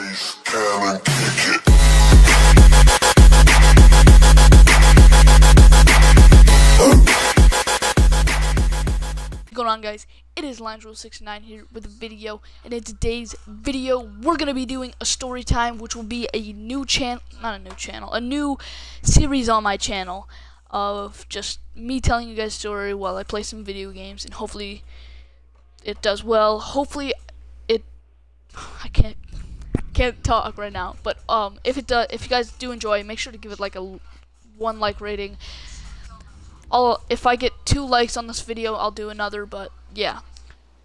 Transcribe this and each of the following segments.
Cannon kick it. What's going on, guys? It is LionsRule69 here with a video, and in today's video we're gonna be doing a story time, which will be a new a new series on my channel of just me telling you guys a story while I play some video games, and hopefully it does well. Hopefully I can't talk right now, but if you guys do enjoy, make sure to give it like a 1 like rating. If I get 2 likes on this video, I'll do another, but yeah.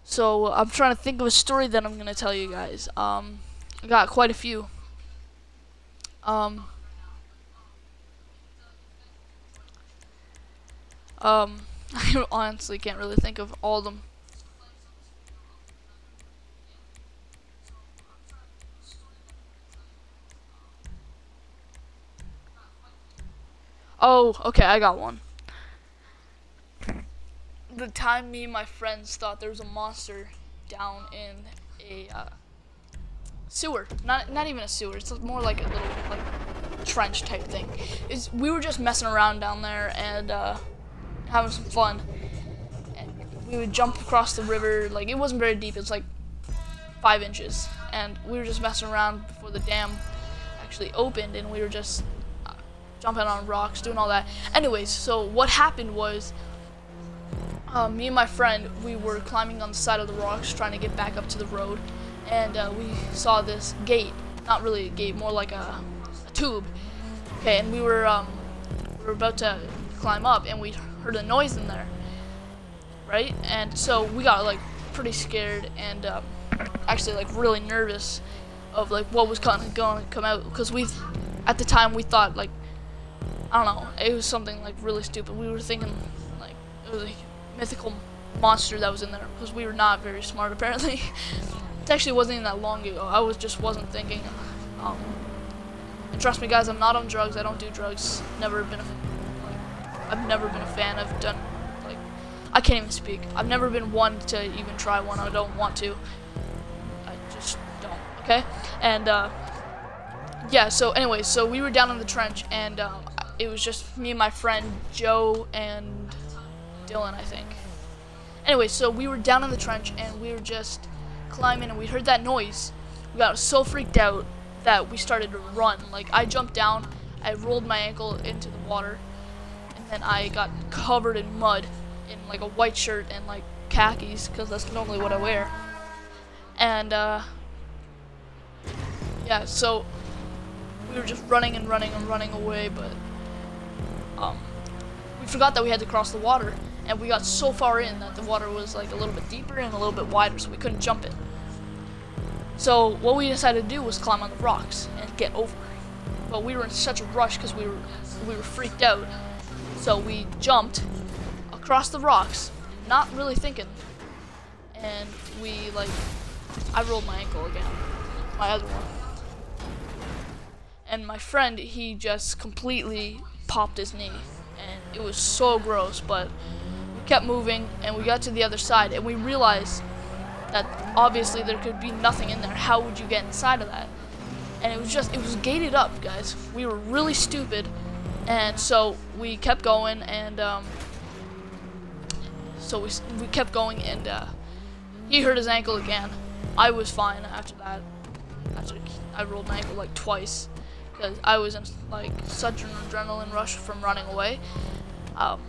So I'm trying to think of a story that I'm gonna tell you guys. I got quite a few. I honestly can't really think of all of them. Oh, okay, I got one. The time me and my friends thought there was a monster down in a sewer. Not even a sewer. It's more like a little trench type thing. We were just messing around down there and having some fun. And we would jump across the river. Like, it wasn't very deep. It was like 5 inches. And we were just messing around before the dam actually opened, and we were just jumping on rocks, doing all that. Anyways, so what happened was, me and my friend, we were climbing on the side of the rocks trying to get back up to the road, and we saw this gate. Not really a gate, more like a tube. Okay, and we were about to climb up, and we heard a noise in there, right? And so we got like pretty scared and actually like really nervous of like what was going to come out, because at the time we thought, like, I don't know, it was something like really stupid. We were thinking like it was a mythical monster that was in there, because we were not very smart apparently. It actually wasn't even that long ago. I wasn't thinking. And trust me, guys, I'm not on drugs. I don't do drugs. I've never been a fan. I've done, like, I can't even speak. I've never been one to even try one. I don't want to. I just don't. Okay. And yeah. So anyways, so we were down in the trench, and it was just me and my friend Joe and Dylan, I think. Anyway, so we were down in the trench, and we were just climbing, and we heard that noise. We got so freaked out that we started to run. Like, I jumped down, I rolled my ankle into the water, and then I got covered in mud, in like a white shirt and like khakis, because that's normally what I wear. And yeah, so we were just running and running and running away, but we forgot that we had to cross the water, and we got so far in that the water was like a little bit deeper and a little bit wider, so we couldn't jump it. So what we decided to do was climb on the rocks and get over. But we were in such a rush because we were freaked out. So we jumped across the rocks, not really thinking, and I rolled my ankle again, my other one. And my friend, he just completely popped his knee, and it was so gross, but we kept moving, and we got to the other side, and we realized that obviously there could be nothing in there. How would you get inside of that? And it was gated up, guys. We were really stupid, and so we kept going, and so we kept going, and he hurt his ankle again. I was fine after that. After I rolled my ankle like twice, because I was in like such an adrenaline rush from running away, that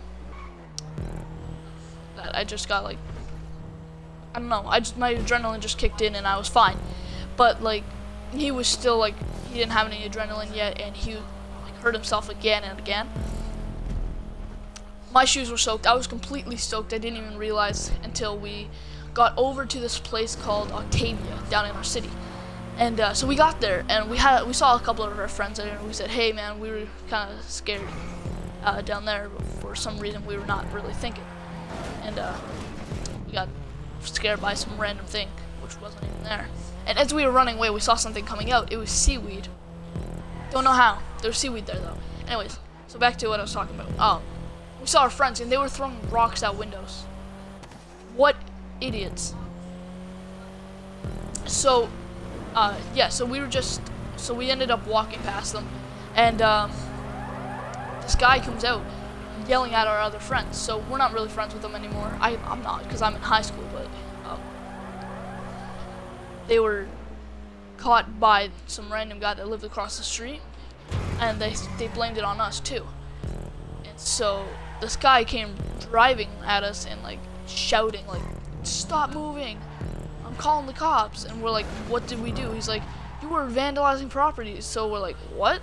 I just got like, I don't know, my adrenaline just kicked in and I was fine. But like, he was still like, he didn't have any adrenaline yet, and he like hurt himself again and again. My shoes were soaked. I was completely soaked. I didn't even realize until we got over to this place called Octavia down in our city. And so we got there, and we saw a couple of our friends there, and we said, hey man, we were kind of scared down there, but for some reason we were not really thinking. And we got scared by some random thing, which wasn't even there. And as we were running away, we saw something coming out. It was seaweed. Don't know how. There was seaweed there though. Anyways, so back to what I was talking about. We saw our friends, and they were throwing rocks out windows. What idiots. So Yeah, so we ended up walking past them, and this guy comes out yelling at our other friends. So we're not really friends with them anymore. I'm not, because I'm in high school, but they were caught by some random guy that lived across the street, and they blamed it on us too. And so this guy came driving at us and like shouting like, "Stop moving! I'm calling the cops!" And we're like, "What did we do?" He's like, "You were vandalizing properties." So we're like, "What?"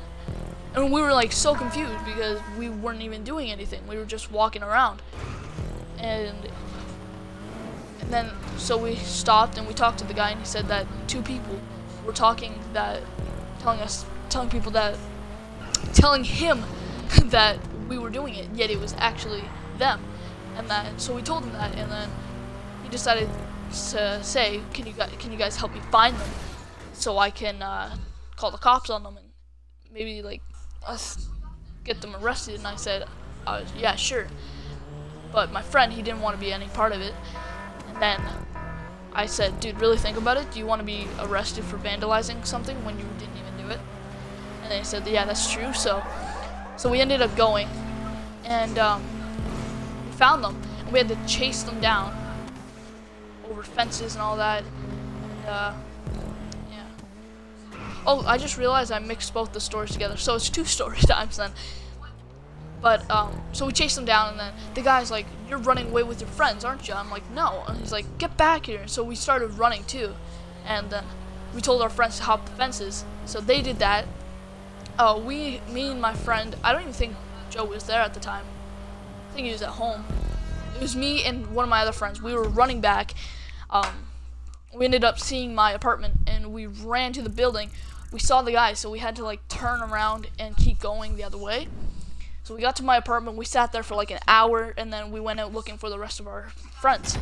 And we were like so confused because we weren't even doing anything. We were just walking around. And then so we stopped and we talked to the guy, and he said that two people were telling him that we were doing it, yet it was actually them. And so we told him that, and then he decided to say, can you guys help me find them so I can call the cops on them and maybe like us get them arrested? And I said, yeah, sure. But my friend, he didn't want to be any part of it. And then I said, dude, really think about it. Do you want to be arrested for vandalizing something when you didn't even do it? And they said, yeah, that's true. So we ended up going, and we found them, and we had to chase them down over fences and all that. And, yeah. Oh, I just realized I mixed both the stories together, so it's 2 story times then. But so we chased them down, and then the guy's like, "You're running away with your friends, aren't you?" I'm like, "No." And he's like, "Get back here." And so we started running too, and then we told our friends to hop the fences. So they did that. Me and my friend, I don't even think Joe was there at the time. I think he was at home. It was me and one of my other friends. We were running back. We ended up seeing my apartment, and we ran to the building. We saw the guy, so we had to like turn around and keep going the other way. So we got to my apartment, we sat there for like an hour, and then we went out looking for the rest of our friends.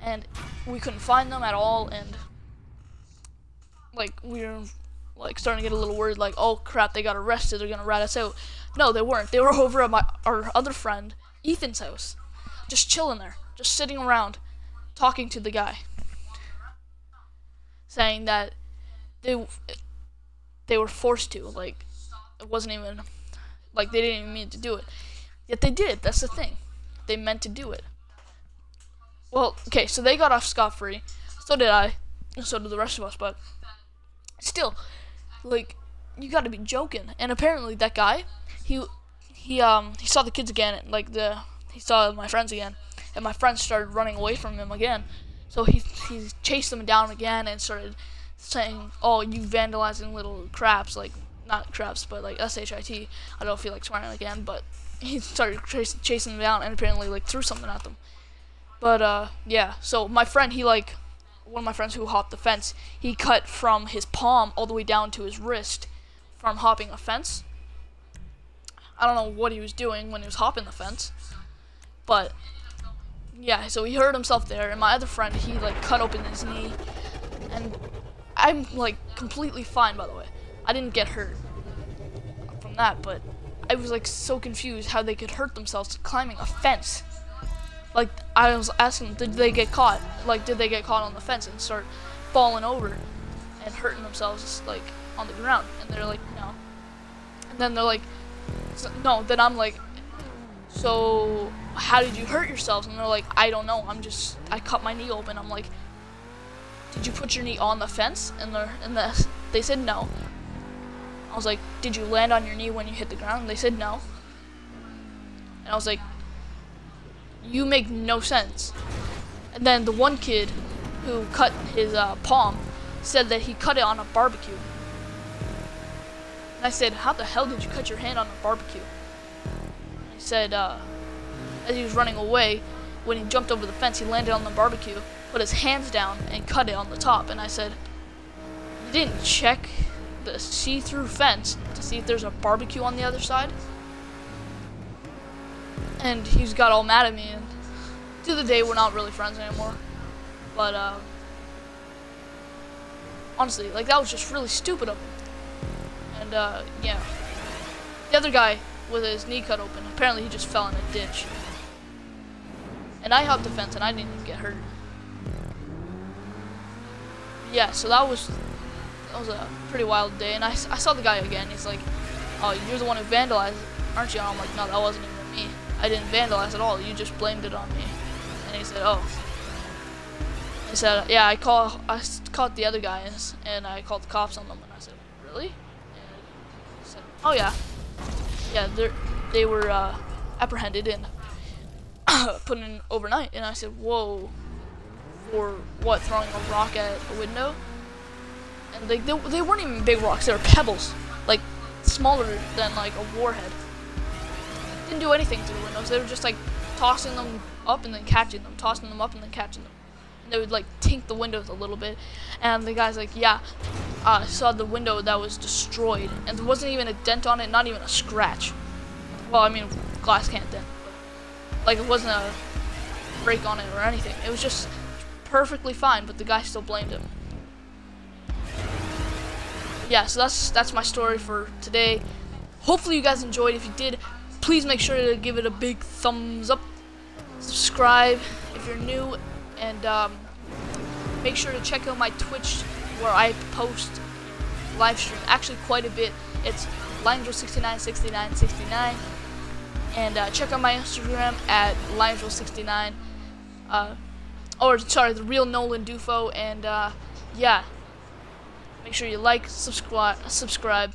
And we couldn't find them at all, and like we were like starting to get a little worried, like, oh crap, they got arrested, they're gonna rat us out. No, they weren't. They were over at our other friend, Ethan's house. Just chilling there, just sitting around, talking to the guy. Saying that they were forced to, like, it wasn't even... Like, they didn't even mean to do it. Yet they did. That's the thing. They meant to do it. Well, okay, so they got off scot-free. So did I. And so did the rest of us. But still, like, you gotta be joking. And apparently that guy, he saw the kids again. Like, he saw my friends again. And my friends started running away from him again. So he chased them down again and started saying, "Oh, you vandalizing little craps." Like, not craps, but like S-H-I-T. I don't feel like swearing again, but he started chasing them down and apparently like threw something at them. But yeah, so my friend, one of my friends who hopped the fence, he cut from his palm all the way down to his wrist from hopping a fence. I don't know what he was doing when he was hopping the fence, but yeah, so he hurt himself there. And my other friend, he like cut open his knee, and I'm like completely fine, by the way. I didn't get hurt from that, but I was like so confused how they could hurt themselves climbing a fence. Like, I was asking, did they get caught? Like, did they get caught on the fence and start falling over and hurting themselves like on the ground? And they're like, no. And then they're like, no. Then I'm like, so how did you hurt yourselves? And they're like, I don't know. I cut my knee open. I'm like, did you put your knee on the fence? And they said no. I was like, did you land on your knee when you hit the ground? And they said no. And I was like, you make no sense. And then the one kid who cut his palm said that he cut it on a barbecue. And I said, how the hell did you cut your hand on a barbecue? And he said, as he was running away, when he jumped over the fence, he landed on the barbecue, put his hands down, and cut it on the top. And I said, you didn't check the see-through fence to see if there's a barbecue on the other side? And he's got all mad at me, and to the day we're not really friends anymore. But honestly, like, that was just really stupid of him. And yeah, the other guy with his knee cut open, apparently he just fell in a ditch. And I hopped the fence and I didn't even get hurt. Yeah, so that was was a pretty wild day, and I saw the guy again. He's like, "Oh, you're the one who vandalized, aren't you?" And I'm like, "No, that wasn't even me. I didn't vandalize at all. You just blamed it on me." And he said, "Oh." He said, "Yeah, I caught the other guys, and I called the cops on them." And I said, "Really?" And he said, "Oh yeah, yeah, they were apprehended and put in overnight." And I said, "Whoa, for what? Throwing a rock at a window?" And they weren't even big rocks. They were pebbles, like smaller than like a warhead. Didn't do anything to the windows. They were just like tossing them up and then catching them, tossing them up and then catching them. And they would like tink the windows a little bit. And the guy's like, "Yeah, I saw the window that was destroyed, and there wasn't even a dent on it, not even a scratch. Well, I mean, glass can't dent, but like it wasn't a break on it or anything. It was just perfectly fine, but the guy still blamed him." Yeah, so that's my story for today. Hopefully you guys enjoyed. If you did, please make sure to give it a big thumbs up. Subscribe if you're new, and make sure to check out my Twitch where I post live stream actually quite a bit. It's LionDrill696969, and check out my Instagram at LionDrill69, or sorry, the real Nolan Dufo, and yeah. Make sure you like, subscribe,